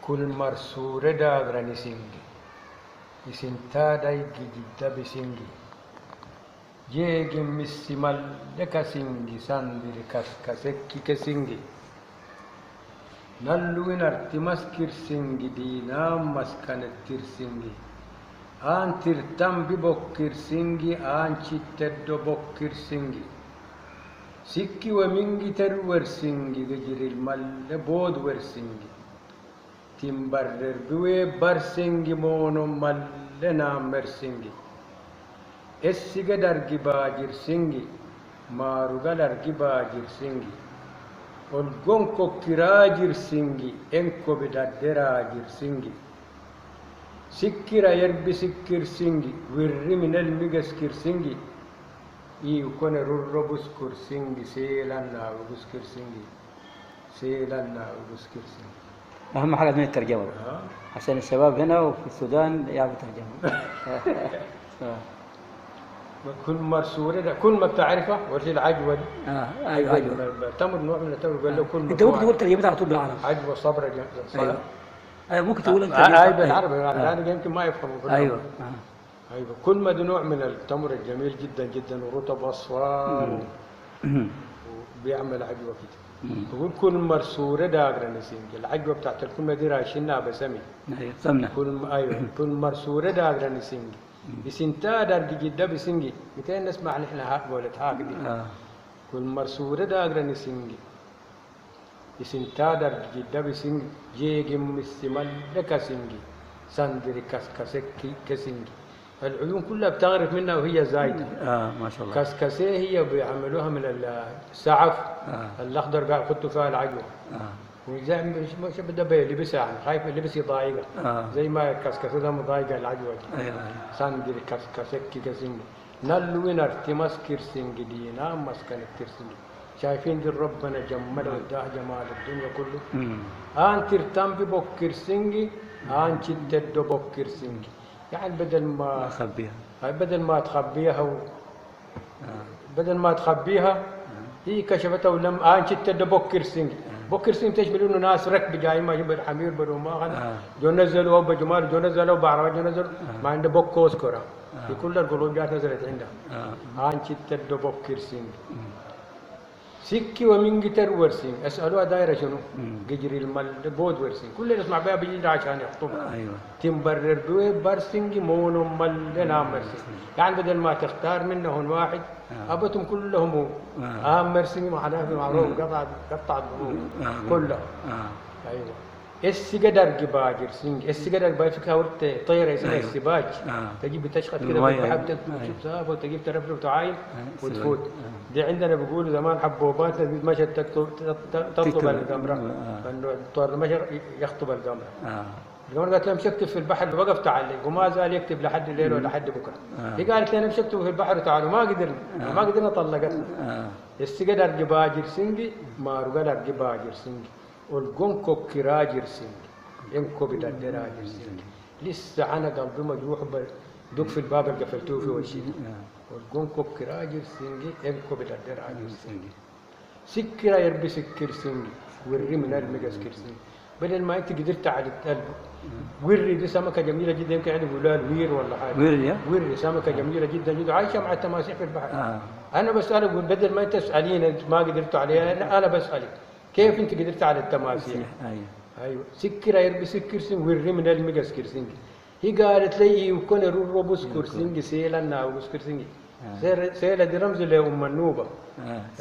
كل مرسورة داغرا نسنجي يسنتا دايجي جدا بسنجي جيجي مسمال لك سنجي ساندر كسكي كسنجي نلوين ارتمس كرسنجي دينا مسكن الترسنجي آن ترتم ببكر سنجي آن شتد بكر سنجي سكي ومنجي ترور سنجي ججر المال بود ورسنجي تمبرر بوي برسنجي مونو مال نامر سنجي السيجا درجي باجر سنجي ماروغا درجي باجر سنجي والجونكو كراجر سنجي انكو بدراجر سنجي سكرا يربي سكر سنجي ورّي من المجس كرسنجي يكون الربوس كرسنجي سيلنا وبس كرسنجي سيلنا وبس كرسنجي. أهم حاجة من الترجمة عشان الشباب هنا وفي السودان يعرفوا ترجمة. كل مرسورة ده كل ما بتعرفه ورث العجوة دي. أيوة عجوة. تمر نوع من التمر قال له كل. أنت ممكن تقول ترجمتها على طول بالعربي. عجوة صبرة أيوة. أيوة ممكن تقول أنت. أيوة بالعربي يعني يمكن ما يفهموا. أيوة. أيوة كل ما ده نوع من التمر الجميل جدا جدا ورطب أصفر وبيعمل عجوة كده. يقول كل مرسورة داغرا نسنجي العجوة بتاعت الكلمة دي راشينها بسمي. أيوة سمنة. أيوة كل مرسورة داغرا نسنجي. بسنتا دارجي جدا بسنجي. متى نسمع نحن قولت هاك دي. كل مرسورة داغرا نسنجي. بسنتا دارجي جدا بسنجي جيجي مسمال لك سنجي. سندري كسكسكي كسنجي. العيون كلها بتغرف منها وهي زايدة. ما شاء الله. كسكسيه هي بيعملوها من السعف الأخضر قاعد يحطوا فيها العجوة. وزي مش بدها لبسها يعني خايف اللبس يضايقها. زي ما الكسكسيه ده مضايقة العجوة دي. أيوة. ساندري كسكسكي كسنجي. نلوين ارتمس كرسنجي دينا مسكن الكرسنجي. شايفين دي ربنا جمال وده جمال الدنيا كله. آن ترتم ببكرسنجي آن شدد بكرسنجي. يعني بدل ما تخبيها بدل ما تخبيها هي كشفتها ولم شت بوكر سينج بوكر سينج تشبه انه ناس ركب جاي ما جنب الحمير بدو ما غنى جو نزلوا بجمال جو نزلوا بعربه جو نزلوا ما عنده بوكوس كرة في كل القلوب جات نزلت عندها شت بوكر سينج سكي ومن جتر ورسين اسالوها دايره شنو؟ ججري المال بود ورسين كل اللي يسمع بها بيجي عشان يخطبها. ايوه تمبرر بوي برسنجي مونو مال لنا مرسين يعني بدل ما تختار منهم واحد ابتم كلهم مرسين معناه في معروف قطع الضروب كلها. ايوه السجدر جباجر سينج السجدر بايفكها ورت طيره اسمها السباج تجيب تشخط كده بالحب تشوف وتجيب ترفرف تعاين وتفوت دي عندنا بيقولوا زمان حبوبات مشت تطلب القمره انه الطير مشى يخطب القمره القمر قالت له مش اكتب في البحر وقفت عليه وما زال يكتب لحد الليل ولا لحد بكره هي قالت لي انا مش اكتب في البحر تعالوا ما قدرنا طلقتنا السجدر جباجر سينجي ما رجل جباجر سينجي والجونكو كراجر سينجي ينكو بدر راجر سينجي لسه انا قلبي مجروح دوك في الباب اللي قفلتوه في وشي والجونكو كراجر سينجي ينكو بدر راجر سينجي سكرا يربي سكر سينجي وري من المجس كرسينجي بدل ما انت قدرت على القلب وري دي سمكه جميله جدا يمكن عندي يقولوا لها وير ولا حاجه وري سمكه جميله جدا جدا عايشه مع التماسيح في البحر انا بسالك بدل ما انت تسالين ما قدرت عليها انا بسالك كيف انت قدرت على التماسيح؟ ايوه سكر يربي سكر سين وري من المجس كرسينج هي قالت لي يكون الروبوس كرسينج سيلنا وسكرسينج سيلة دي رمز لأم النوبة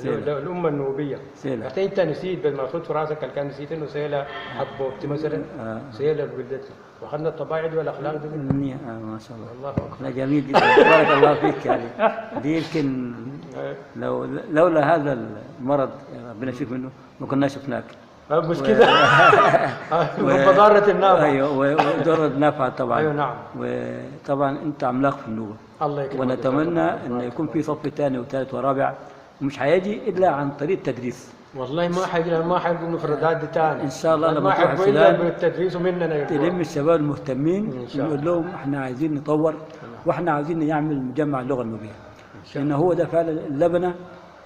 الأم النوبية حتى أنت نسيت بدل ما تحط في راسك كان نسيت إنه سيلة حبوبتي مثلا سيلة ولدتها وأخذنا الطبائع دي والأخلاق دي ما شاء الله الله أكبر جميل جدا بارك الله فيك يعني دي يمكن لولا هذا المرض ربنا يشفيك منه ما كنا شفناك مش كده وضارة النافعة ايوه وضارة النافعة طبعا ايوه نعم وطبعا انت عملاق في النوبة الله يكرمك ونتمنى ان يكون في صف ثاني وثالث ورابع ومش هيجي الا عن طريق التدريس والله ما حيجي مفردات دي ثاني ان شاء الله لما تروح السودان بالتدريس ومننا تلم الشباب المهتمين نقول لهم احنا عايزين نطور واحنا عايزين نعمل مجمع اللغة النوبية لان هو ده فعلا اللبنة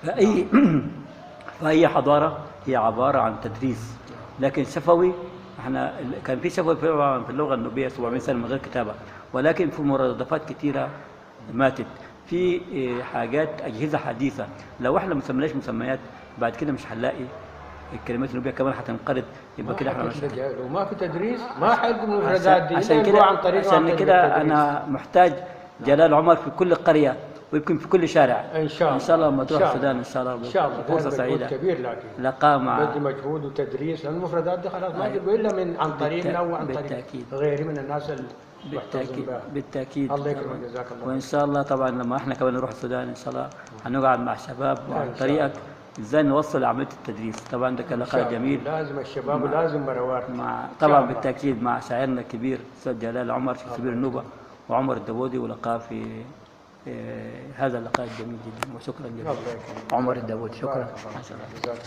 في اي حضارة هي عبارة عن تدريس، لكن شفوي احنا كان في شفوي في اللغة النوبية 700 سنة من غير كتابة، ولكن في مرادفات كثيرة ماتت، في حاجات أجهزة حديثة لو احنا ما سميناش مسميات بعد كده مش هنلاقي الكلمات النوبية كمان هتنقرض، يبقى كده احنا مش وما في تدريس ما حيلقوا المفردات دي. عشان كده عشان كده أنا محتاج جلال عمر في كل قرية ويمكن في كل شارع ان شاء الله. ان شاء الله لما تروح السودان ان شاء الله ان شاء الله فرصه سعيده كبير، لكن لقاء مع بدي مجهود وتدريس، لان المفردات دي خلاص ما تلقوا الا من عن طريقنا وعن طريق بالتأكيد. غيري من الناس بالتأكيد بالتأكيد. الله يكرمك، جزاك الله. وإن شاء الله طبعا لما احنا كمان نروح السودان إن شاء الله هنقعد مع الشباب وعن طريقك إزاي نوصل عملية التدريس. طبعا ده كان لقاء جميل. لازم الشباب ولازم مروات. طبعا بالتأكيد مع شاعرنا الكبير أستاذ جلال عمر شيخ كبير النوبة وعمر الداوودي، ولقاء في هذا اللقاء الجميل جدا، وشكرا جزيلا. عمر الداوودي، شكرا. ما شاء الله.